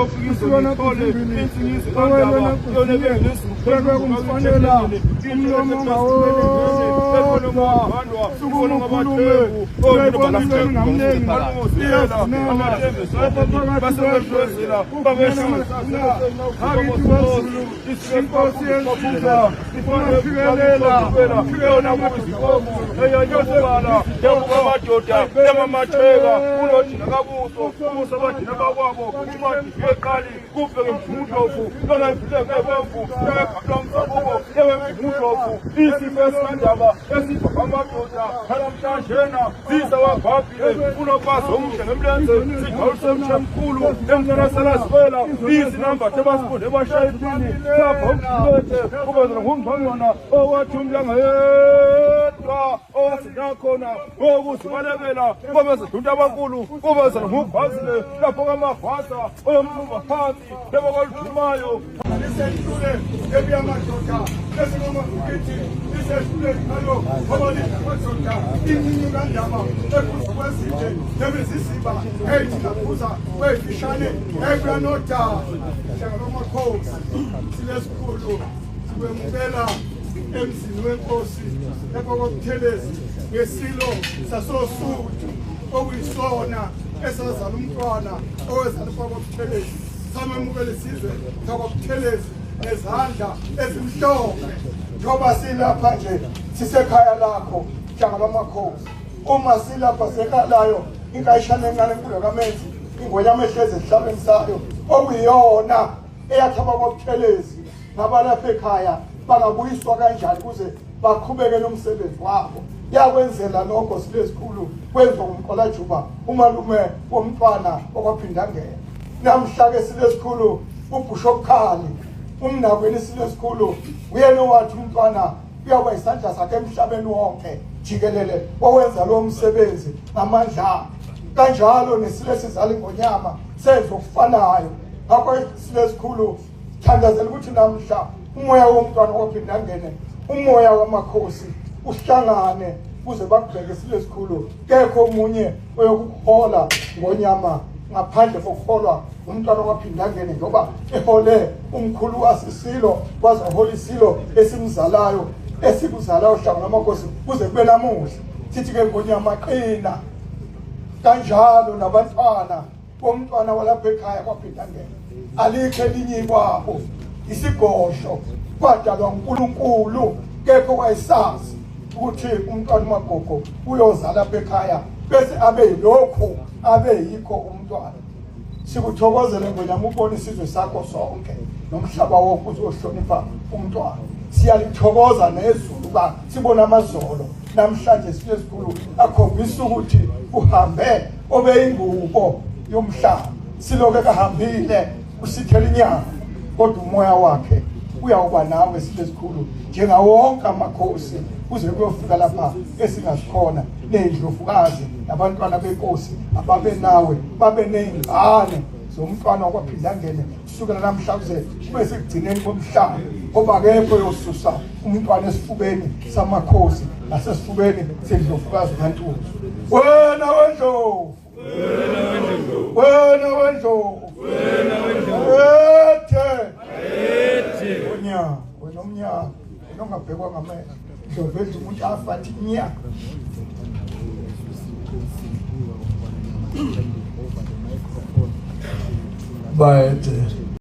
uyofikisa ngithole insingiso kandaba yonke nesikhona kumfanela umlomo ngawo sukuma ngabathembu oyibalafika ngamnengi basebeshwezela babeshwezela inkosi yensuza ifikelela yona kuzikomo eyanyosebala yamadoda yamamatheka unothina kabuso ubuso badina bakwabo umadi eqali kubheke mfundlovu lona mfileke bemvu yekhamlomsabuko yewemfundlovu isifo esikandaba esipha amadoda namhlanjena zisa wabhabhile unokwazi omuhle ngemlenze sigawusemtshe mkhulu emntwana selasifela izinamba tebasifunde ebashayitini lapha umjilete ubenzela ngumzwangwana owathi umlanga yedwa owasinakhona okuzibalekela kwabezidunta abankulu ubenzela ngugwazile lapho kwamagwasa oyomnumba phansi lebokolujumayo lisedlule ebiyamadoda esikomafukithi lisedlule ngalo obalidamadoda inyinyi kandaba ekuzikwezinje nebezisiba eyithinabuza kweyifishane ekuyanoda njengalomakhosi silesikhulu sikwemukela emzini wenkosi epokobuthelezi ngesilo sasosudu okuyisona esazala umntwana owezala epokobuthelezi samemukela isizwe sakobuthelezi nezandla ezimhlophe njengoba silapha nje sisekhaya lakho njengalamakhosi uma silapha sekhaya layo inkayishane encane enkulu kamenzi ingonyama ehlezi esihlabeni sayo okuyiyona eyathaba kobuthelezi nabalapha ekhaya bangabuyiswa kanjani kuze baqhubeke nomsebenzi wabo yakwenzela lokho silesikhulu kwenziwa ngumqolajuba umalume womntwana okwaphindangena namhla-ke silesikhulu ubhushobukhali umnakweni silesikhulu uyena owathi umntwana uyawuba isandla sakhe emhlabeni wonke jikelele owenza lowo msebenzi ngamandla kanjalo nesilesizala ingonyama sezokufanayo ngakho silesikhulu thandazela ukuthi namhla umoya womntwana owaphindangene umoya wamakhosi uhlangane kuze bakubheke silesikhulu kekho omunye oyokuhola ngonyama ngaphandle kokuholwa umntwana okwaphindangene njengoba ehole umkhulu wasisilo wazohola isilo esimzalayo esikuzalayo hlanga lamakhosi kuze kube namuhla sithi-ke ngonyama qina kanjalo nabantwana bomntwana walapha ekhaya kwaphindangene alikho elinye kwabo isigosho kwadalwa uNkulunkulu kekho kwayisazi ukuthi umntwana umagogo uyozala lapha ekhaya bese abe yilokho abe yikho umntwana sikuthokozele ngonyama ubone isizwe sakho sonke nomhlaba wonke uzohlonipha umntwana siyalithokoza nezulu ba sibona amazolo namhlanje silesikhulu akhombisa ukuthi uhambe obeyingubo yomhlaba siloke kahambile usithela inyanga kodwa umoya wakhe uyawuba nawe silesikhulu njengawonke amakhosi kuze kuyofika lapha esingasikhona nendlovukazi nabantwana benkosi ababe nawe babe nezingane zomntwana okwaphindangene kusukela namhla kuze kube sekugcineni komhlaba ngoba kepho yosusa umntwana esifubeni samakhosi nasesifubeni sendlovukazi kaNtuli. Wena wendlovu, wena wendlovu, ethe unyaka wena umnyaka nongabhekwa ngamehlo ndlovu edla umuntu afathi inyaka bayethe